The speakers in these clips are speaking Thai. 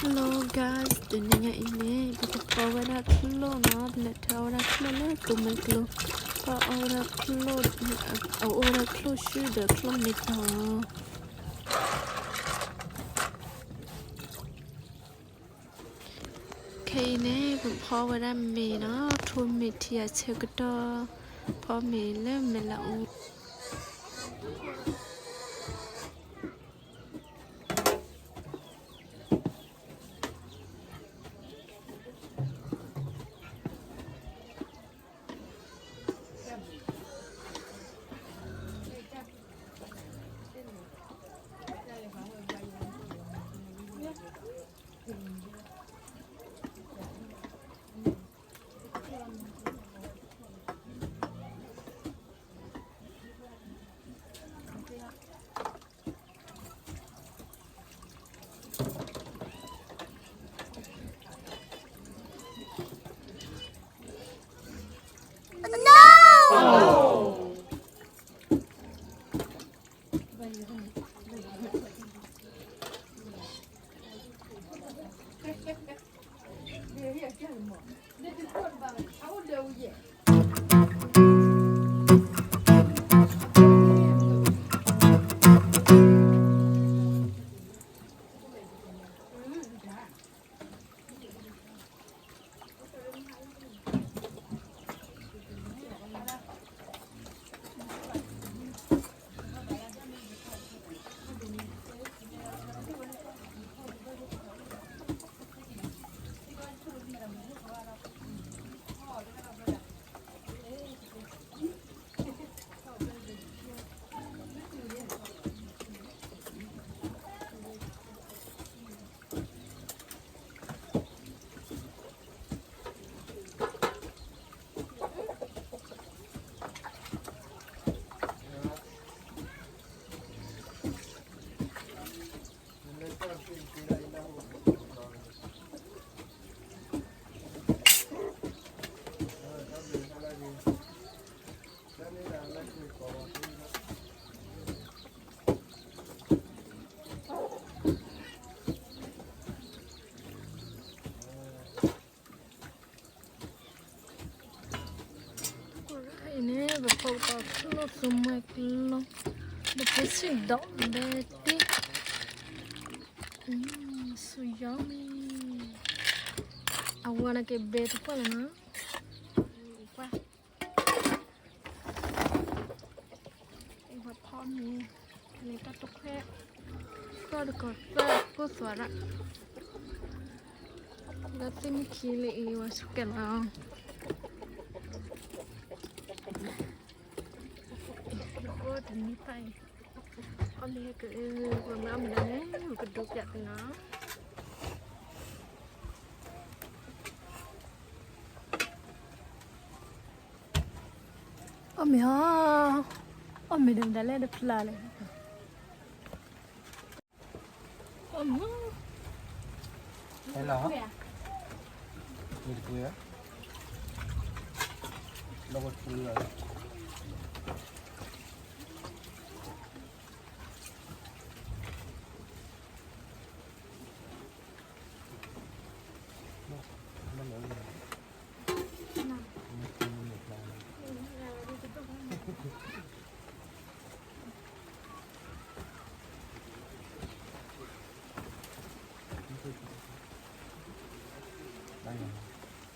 Hello guys, dunia ini kita orang kilo nak letak orang kilo le cuma kilo, orang kilo sudah kilometer. Kini niพอวันนั้นมีเนาะทุนมีที่จะเช็คต่อพอมีเริ่มมีละอูini beberapa kilo semua kilo bersih dok beti so yummy awana ke beti pala na pa iwa poni leta tokhe ko ko pa ko swara gati mi khile iwa sukela ini pai, oleh ke orang mana ni, kedok ya tengah. Om dah dah le dah pelan le. Hello. Ini dia. Lawan pelan.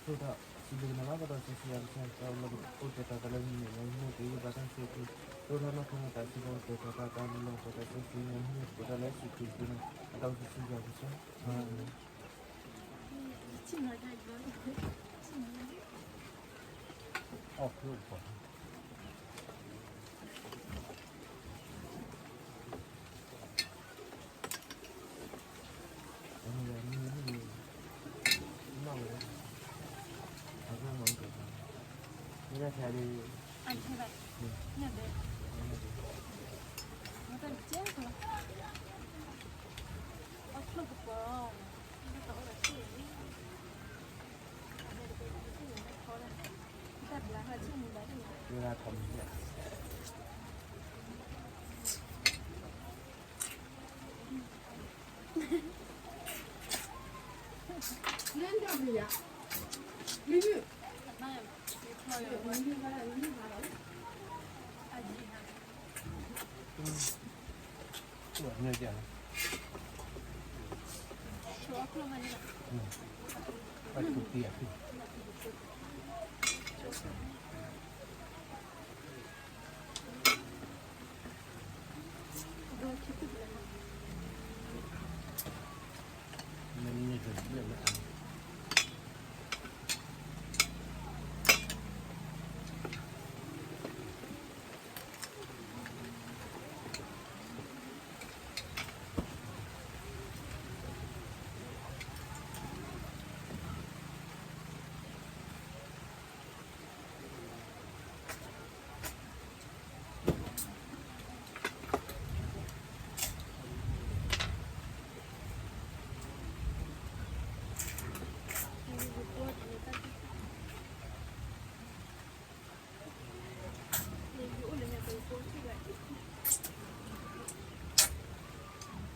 Sudah sebelum pada sosial saya lalu udah kata lagi ni, ini bahkan sih sudah nak kena tak sih kalau kita kata kalau kita sih ini kita lagi sih kita atau sih jadi sih. Oh, lupa. Ini dari Antara, ni ada. Macam macam tu. Aku lupa. Ini tak ada sih. Kita belah macam ni dah. Kita tambah. ตัวเนื้อเดียวไปถูกเตียขึ้นมันนี่คือเรื่องอะไร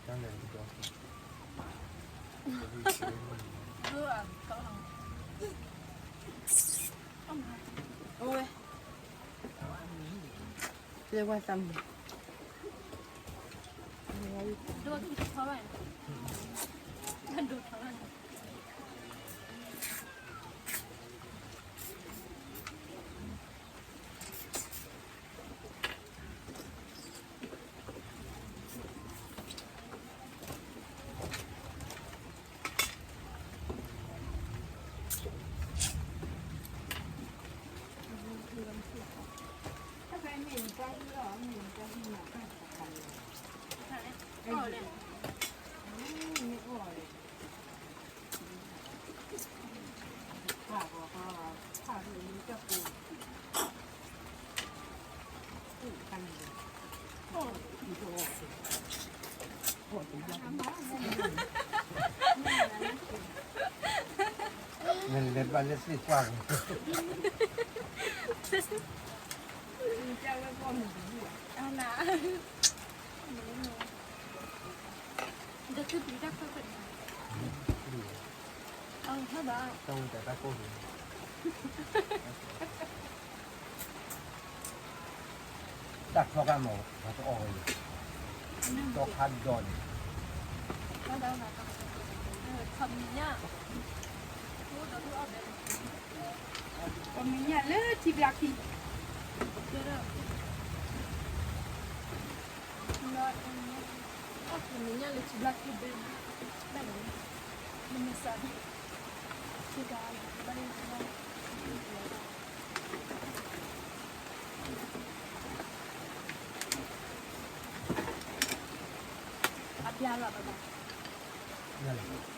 จ้างเดินไปก่อน โอ้ยเรียกว่าตำ ดูที่เท่าไหร่มันดูเท่าไหร่ ถ้าใครเหม็นใจหรอเหม็นใจหนักกัน ก็เลย ไม่อ่อยข้าบอกว่าข้าเรื่องนี้จะปูปูกันเลยโอ้ยโอ้ยโอ้ยยัง เงินเดือนวันละ10 กว่า เจ้าแล้วก็หนึ่งหัว เอาหนาเดี๋ยวคือปีดักก็เป็นเอาถ้าบ้า ต้องแต่ตะโกนดักพอกันหมดเขาจะออกเลยตัวพันดอน ถ้าบ้าหนาทำเนี่ยพูดแล้วพูดเอาไป ก็มีเนี่ยเลือดที่รักที่ เดี๋ยวน้อยอ๋อคือเนี่ยเลยที่ black ที่เป็นแบบนี้มันไม่สั่นที่การบ้านบ้านอับยาหลับอะไร นั่น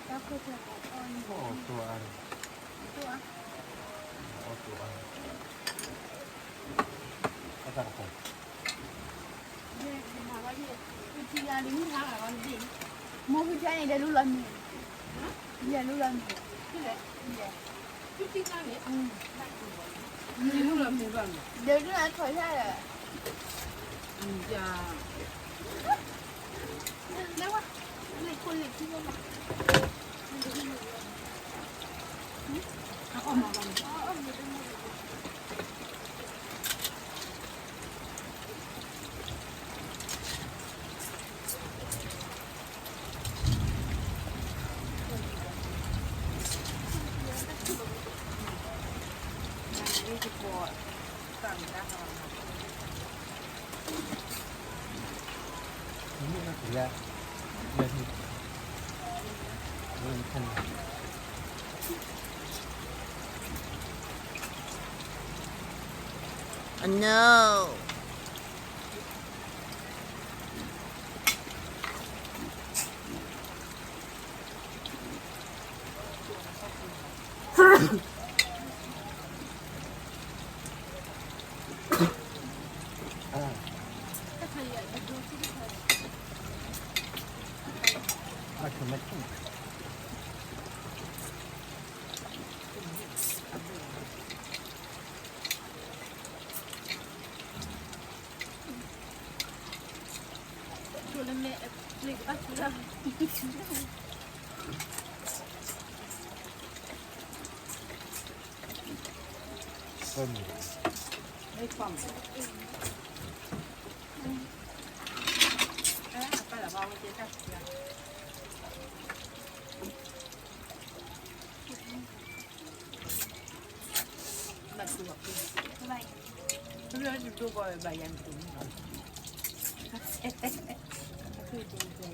แล้วคือจะออน ก็ออกตัวอัน ตัว ออกตัวอันก็จะของ เนี่ยถามว่าที่คือที่งานนี้มีทางอะไรบ้างจริง โมผู้ชายได้รู้ละมีเนี่ยรู้ละมี ที่ไหนที่ที่งานนี้ มีรู้ละมีบ้าง เดี๋ยวนี้ถอยใช่เลย จะ แล้วว่าเหล็กคนเหล็กที่ว่า เอาออกมาบ้าง อ๋อมันเป็น นี่จะปวดสั่งได้ค่ะ นี่ก็ถือแล้วเรื่องที่เรื่องขั้น noมาถึงมาที่ ตัวเล็กเล็กอ่ะแล้ว ก็มี ไม่ฟังไปแล้วเราเจ๊จัดเสียบัดตัวคือ อะไร เรื่องจะดูบ่อยใบยันถึงคือจริงจริง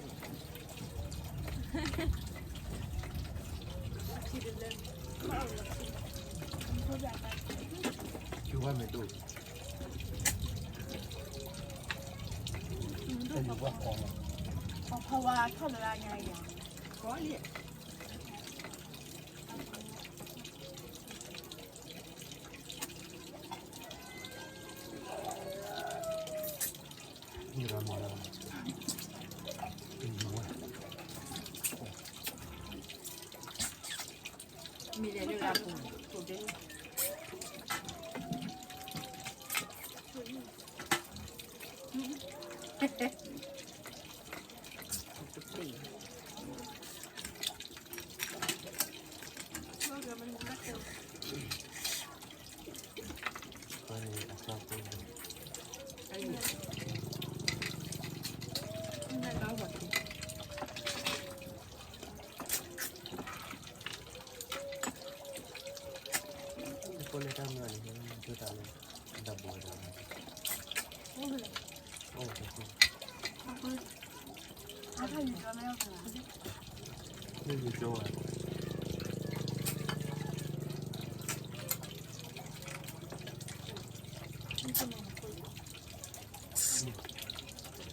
ที่เดินเขาเอาแบบเขาอยากไป คือว่าไม่ดูจะอยู่ว่าของ เพราะว่าเขาละลายไงอย่าง ก็เรียก นี่เราหมดแล้วเป็นอยู่ว่า มีเรื่องราวของตัวเด็กสี่ ก็เดี๋ยวมันก็เจอ ก็เลยอาการเป็น ไอ้เนี่ยนั่นเราหมด ก็เลยทำงานนี้มันก็ทำเลยดับเบิลเลย โอ้ย โอ้โห ถ้าอยู่ก็ไม่เอาไป นี่อยู่โจ้อะ ที่จะมาคุย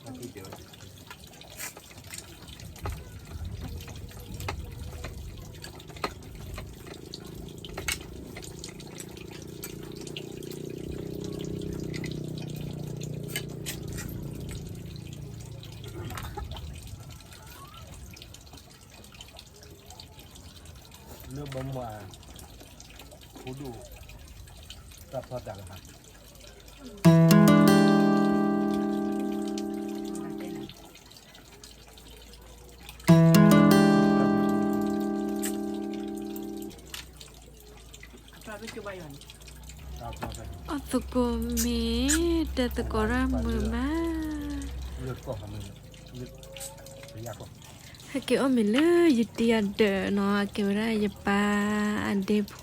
อาทิตย์เดียว เรื่องบ่มว่าผู้ดูกับพอดังครับ เราไม่จุบยัน ครับพอดัง อตโกเมเตตโกรามือมา เลือดก็ทำมันเลือดยากกว่า ฮกเกอเมเลยตียเดเนาะเกวรายปาอันเดโพ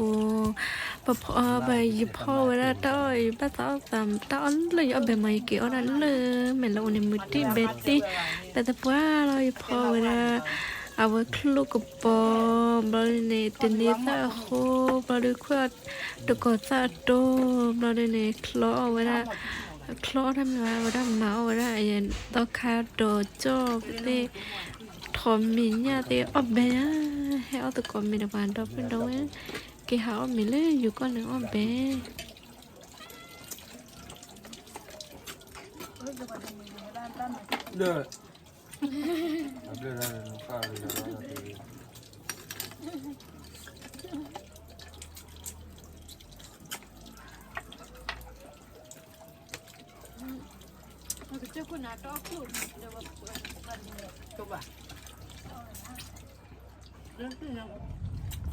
ปะพอไปยพอเวลาต้อยปะตอตามตอนเลยเอาแบบไม่เกอนั่นเลยแม่เราในมือที่เบตตี้แต่แต่ว่าเราพอเวลาเอาไว้คลุกกับปอมเราในเตนิสาโคเราดูขวดตะกอซาโตเราในคลอเวลาคลอทำไมวะเวลาเมาเวลาอย่างตอคาโดจอบเตทอมมินเนี่ยเตอเบะให้เอาตะกอมีนวันดอกเป็นดอกเกหาอมิเลยอยู่ก่อนเลยอเบะ เออจะมาดูมือในบ้านตั้ม เลือดเลือดอะไรน้องข้าวเลยแล้วเราไป มันจะเจ้าคุณนาต้องพูดเดี๋ยวว่าวันนี้ จุบเรื่องที่ยัง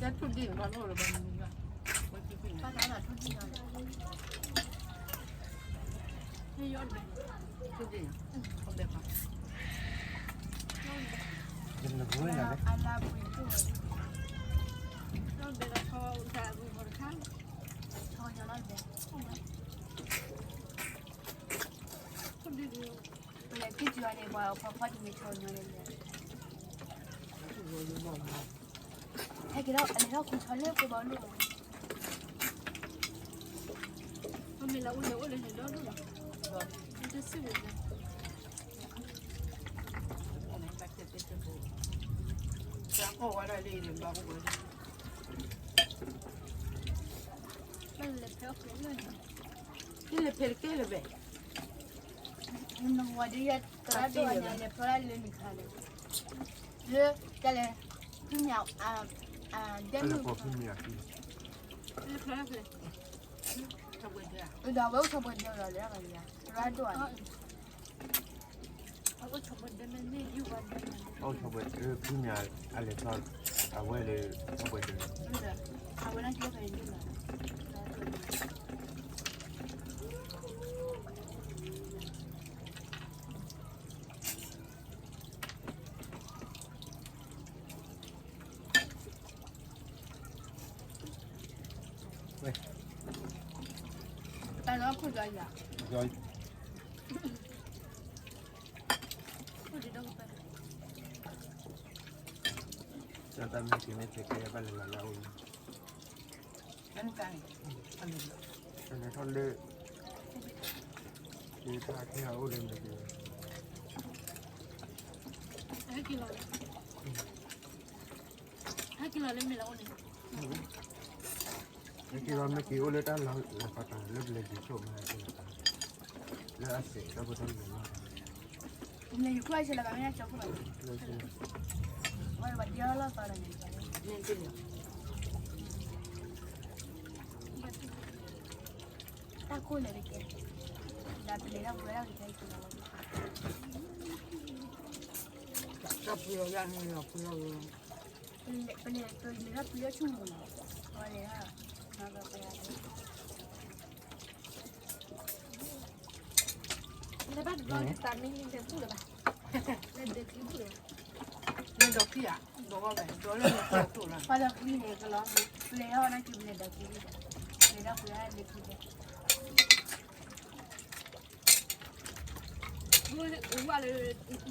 จะทุดินบ้านเราหรือบ้านมึงอะมันจะเป็น บ้านนั้นอ่ะทุกทีเลยให้ยอดเลย ทุดินเขาเด็กค่ะ กินแล้วรู้ยังไง อาลาบุยตัวเราเดินทอจะบุยบนข้างทอยังไงเด็กคนเดียวเลยพี่จวนเนี่ยว่าพอจะมีชนเลยให้กี่เราอันนี้เราคุณชอบเลือกไปบอลลูกมันมีเราอุ่นเลยอุ่นเลยเห็นแล้วลูกมันจะสู้เลย จะโอ้อะไรดีเนี่ยบ้าบุ้ย มันเลยเพลาเลย ที่เลยเพลเกเลยเว้ย มันว่าดีอะตอนนี้เนี่ยเพลาเลยมีค่าเลยเลยแต่เลยพี่เหนียวเด ก็เล มิ ยพอพี่มีอะไร เลยเพลาเลย ชอบเว้ยเด้อ เดี๋ยวเราชอบเดินเราเรียกอะไรอะร้านด่วนเขาก็ชอบเดินนี่อยู่วันเดิน โอ้ชอบพี่มีอะไรชอบเอาไว้เลยชอบเดิน เอาไว้นั่งเที่ยวไปนี่แหละ Aku dah ya. Rồi, Aku di dong tak. cho ta mấy cái này thì cái bà là lâu. นั่นไก่อันนี้ Cho nên thôi lệ. Thì ta theo lên được rồi. Hai kilo. Hai kilo le mila oni. Cái đó mấy cái ô lê ta là phát triển lớp lên cái chỗ mà cái là lớp áp sẽ nó có thân mình mà Ni kuai sila kami nak cakap. lớp sẽ Wah, badia lah pada ni. นี่จริงเหรอ Aku le deke. Dah beli dah boleh dah kita itu. กับเปลือกย่างนี่หรอกเปลือก Beli tu beli dah beli cuma. Boleh lah. Nak apa ya? Lepas tu kita minggu tu dah. Lepas tu dah. นี่ดอกขี้อ่ะดอกอะไรดอกเล็กๆตัวละ Pada beli ni kalau beli awak nak beli dah beli dah. Beli dah beli dah beli dah. Uang le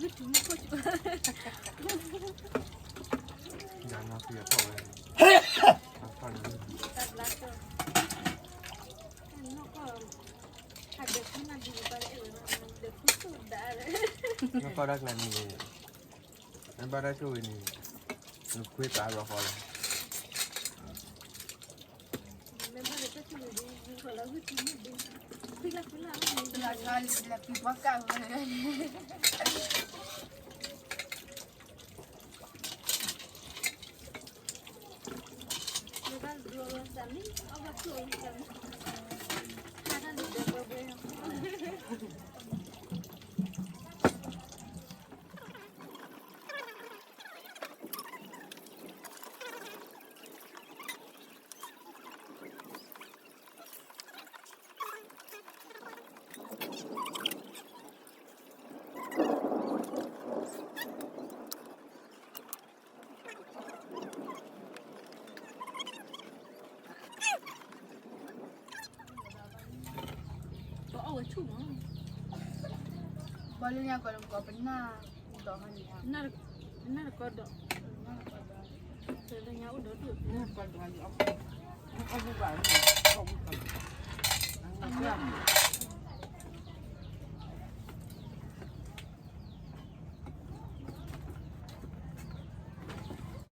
itu ni kau cuba. dàn nó phía sau này phần Tak belaka. Nak kau ada kena di balik ada kusut dah. nó có đất là gì nó bắt đất chui này nó quyết tả vào khỏi Memang ada tu di kalau itu ni. Pilih. Nak kali bila pergi bakar. Lepas 12 kali, awak tu kan. Ada di dalam. Awak cuma. Bolehnya kalau kau pernah dohan ya. Benar kau dah. Sebenarnya udah tu. นี่ก่อนก่อนเอาเอาบุบายเอาบุบายเอาเพื่อน